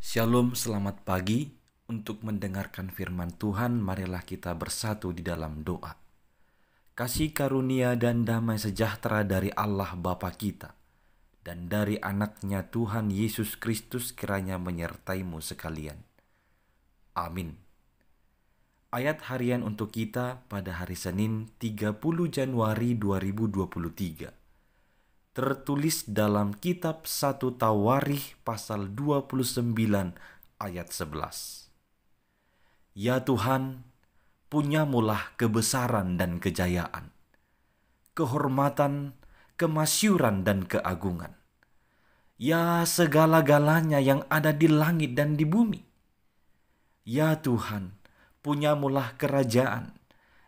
Shalom, selamat pagi. Untuk mendengarkan firman Tuhan, marilah kita bersatu di dalam doa. Kasih karunia dan damai sejahtera dari Allah Bapa kita dan dari anaknya Tuhan Yesus Kristus kiranya menyertaimu sekalian. Amin. Ayat harian untuk kita pada hari Senin 30 Januari 2023. Tertulis dalam kitab 1 Tawarikh pasal 29 ayat 11. Ya Tuhan, punyamulah kebesaran dan kejayaan, kehormatan, kemasyuran dan keagungan. Ya segala-galanya yang ada di langit dan di bumi. Ya Tuhan, punyamulah kerajaan,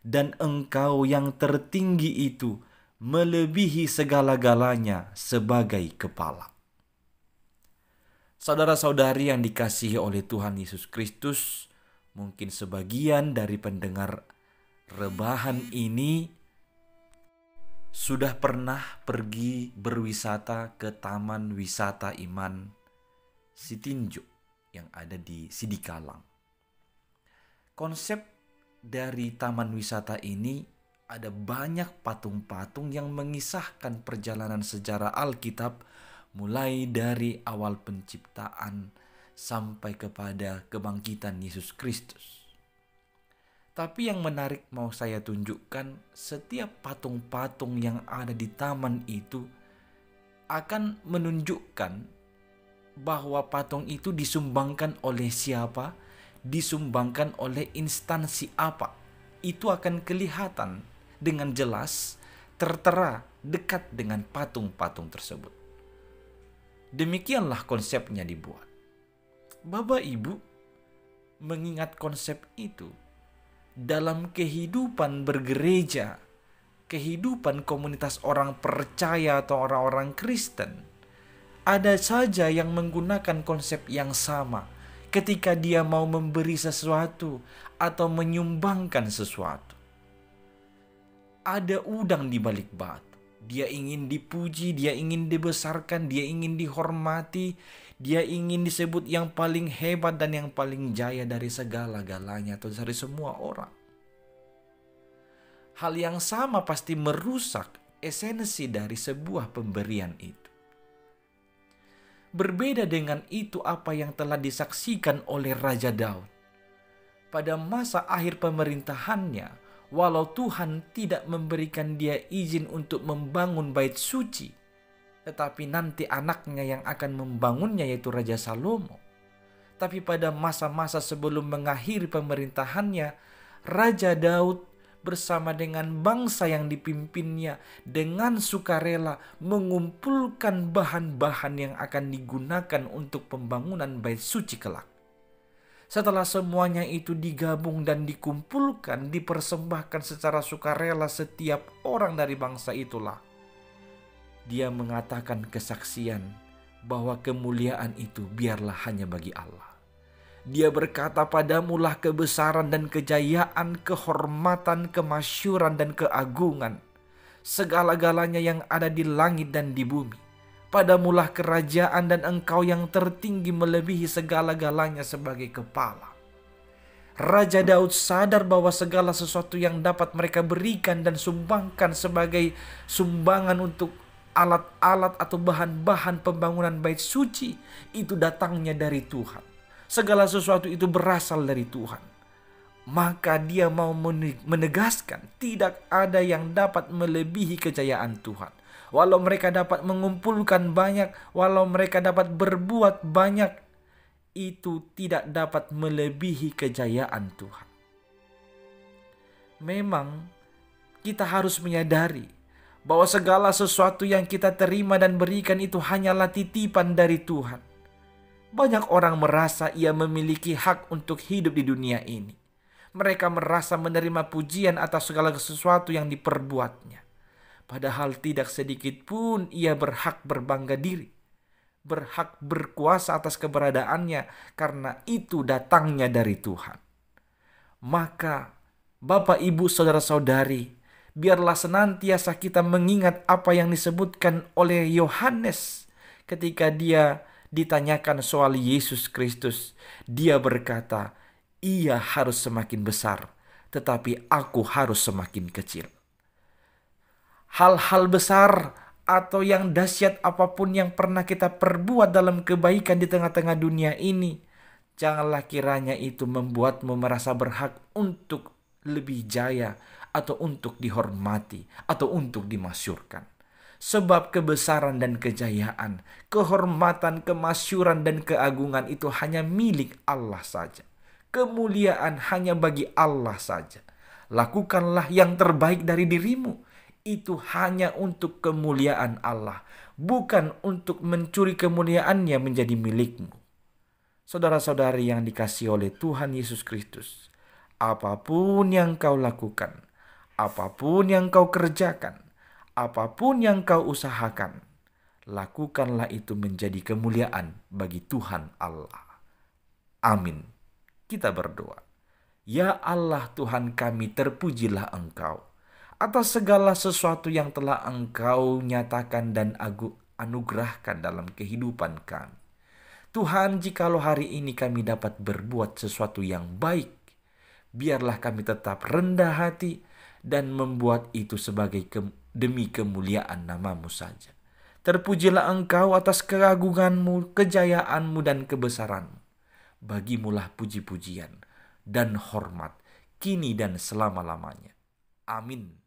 dan Engkau yang tertinggi itu melebihi segala-galanya sebagai kepala. Saudara-saudari yang dikasihi oleh Tuhan Yesus Kristus, mungkin sebagian dari pendengar rebahan ini sudah pernah pergi berwisata ke Taman Wisata Iman Sitinjo yang ada di Sidikalang. Konsep dari taman wisata ini ada banyak patung-patung yang mengisahkan perjalanan sejarah Alkitab mulai dari awal penciptaan sampai kepada kebangkitan Yesus Kristus. Tapi yang menarik mau saya tunjukkan, setiap patung-patung yang ada di taman itu akan menunjukkan bahwa patung itu disumbangkan oleh siapa, disumbangkan oleh instansi apa. Itu akan kelihatan dengan jelas, tertera dekat dengan patung-patung tersebut. Demikianlah konsepnya dibuat. Bapak Ibu mengingat konsep itu dalam kehidupan bergereja, kehidupan komunitas orang percaya atau orang-orang Kristen, ada saja yang menggunakan konsep yang sama ketika dia mau memberi sesuatu atau menyumbangkan sesuatu. Ada udang di balik batu. Dia ingin dipuji, dia ingin dibesarkan, dia ingin dihormati, dia ingin disebut yang paling hebat dan yang paling jaya dari segala-galanya atau dari semua orang. Hal yang sama pasti merusak esensi dari sebuah pemberian itu. Berbeda dengan itu apa yang telah disaksikan oleh Raja Daud. Pada masa akhir pemerintahannya, walau Tuhan tidak memberikan dia izin untuk membangun bait suci, tetapi nanti anaknya yang akan membangunnya yaitu Raja Salomo. Tapi pada masa-masa sebelum mengakhiri pemerintahannya, Raja Daud bersama dengan bangsa yang dipimpinnya dengan sukarela mengumpulkan bahan-bahan yang akan digunakan untuk pembangunan bait suci kelak. Setelah semuanya itu digabung dan dikumpulkan, dipersembahkan secara sukarela setiap orang dari bangsa itulah, dia mengatakan kesaksian bahwa kemuliaan itu biarlah hanya bagi Allah. Dia berkata, padamulah kebesaran dan kejayaan, kehormatan, kemasyuran dan keagungan, segala-galanya yang ada di langit dan di bumi. Padamulah kerajaan dan Engkau yang tertinggi melebihi segala-galanya sebagai kepala. Raja Daud sadar bahwa segala sesuatu yang dapat mereka berikan dan sumbangkan sebagai sumbangan untuk alat-alat atau bahan-bahan pembangunan bait suci itu datangnya dari Tuhan. Segala sesuatu itu berasal dari Tuhan. Maka dia mau menegaskan tidak ada yang dapat melebihi kejayaan Tuhan. Walau mereka dapat mengumpulkan banyak, walau mereka dapat berbuat banyak, itu tidak dapat melebihi kejayaan Tuhan. Memang kita harus menyadari bahwa segala sesuatu yang kita terima dan berikan itu hanyalah titipan dari Tuhan. Banyak orang merasa ia memiliki hak untuk hidup di dunia ini. Mereka merasa menerima pujian atas segala sesuatu yang diperbuatnya. Padahal tidak sedikit pun ia berhak berbangga diri, berhak berkuasa atas keberadaannya karena itu datangnya dari Tuhan. Maka Bapak, Ibu, Saudara-saudari, biarlah senantiasa kita mengingat apa yang disebutkan oleh Yohanes ketika dia ditanyakan soal Yesus Kristus, dia berkata, "Ia harus semakin besar, tetapi aku harus semakin kecil." Hal-hal besar atau yang dahsyat apapun yang pernah kita perbuat dalam kebaikan di tengah-tengah dunia ini, janganlah kiranya itu membuatmu merasa berhak untuk lebih jaya atau untuk dihormati atau untuk dimasyurkan. Sebab kebesaran dan kejayaan, kehormatan, kemasyuran dan keagungan itu hanya milik Allah saja. Kemuliaan hanya bagi Allah saja. Lakukanlah yang terbaik dari dirimu. Itu hanya untuk kemuliaan Allah, bukan untuk mencuri kemuliaannya menjadi milikmu. Saudara-saudari yang dikasihi oleh Tuhan Yesus Kristus, apapun yang kau lakukan, apapun yang kau kerjakan, apapun yang kau usahakan, lakukanlah itu menjadi kemuliaan bagi Tuhan Allah. Amin. Kita berdoa. Ya Allah Tuhan kami, terpujilah Engkau atas segala sesuatu yang telah Engkau nyatakan dan anugerahkan dalam kehidupan kami. Tuhan, jikalau hari ini kami dapat berbuat sesuatu yang baik, biarlah kami tetap rendah hati dan membuat itu sebagai demi kemuliaan nama-Mu saja. Terpujilah Engkau atas keagungan-Mu, kejayaanmu dan kebesaran-Mu. Bagimulah puji-pujian dan hormat kini dan selama-lamanya. Amin.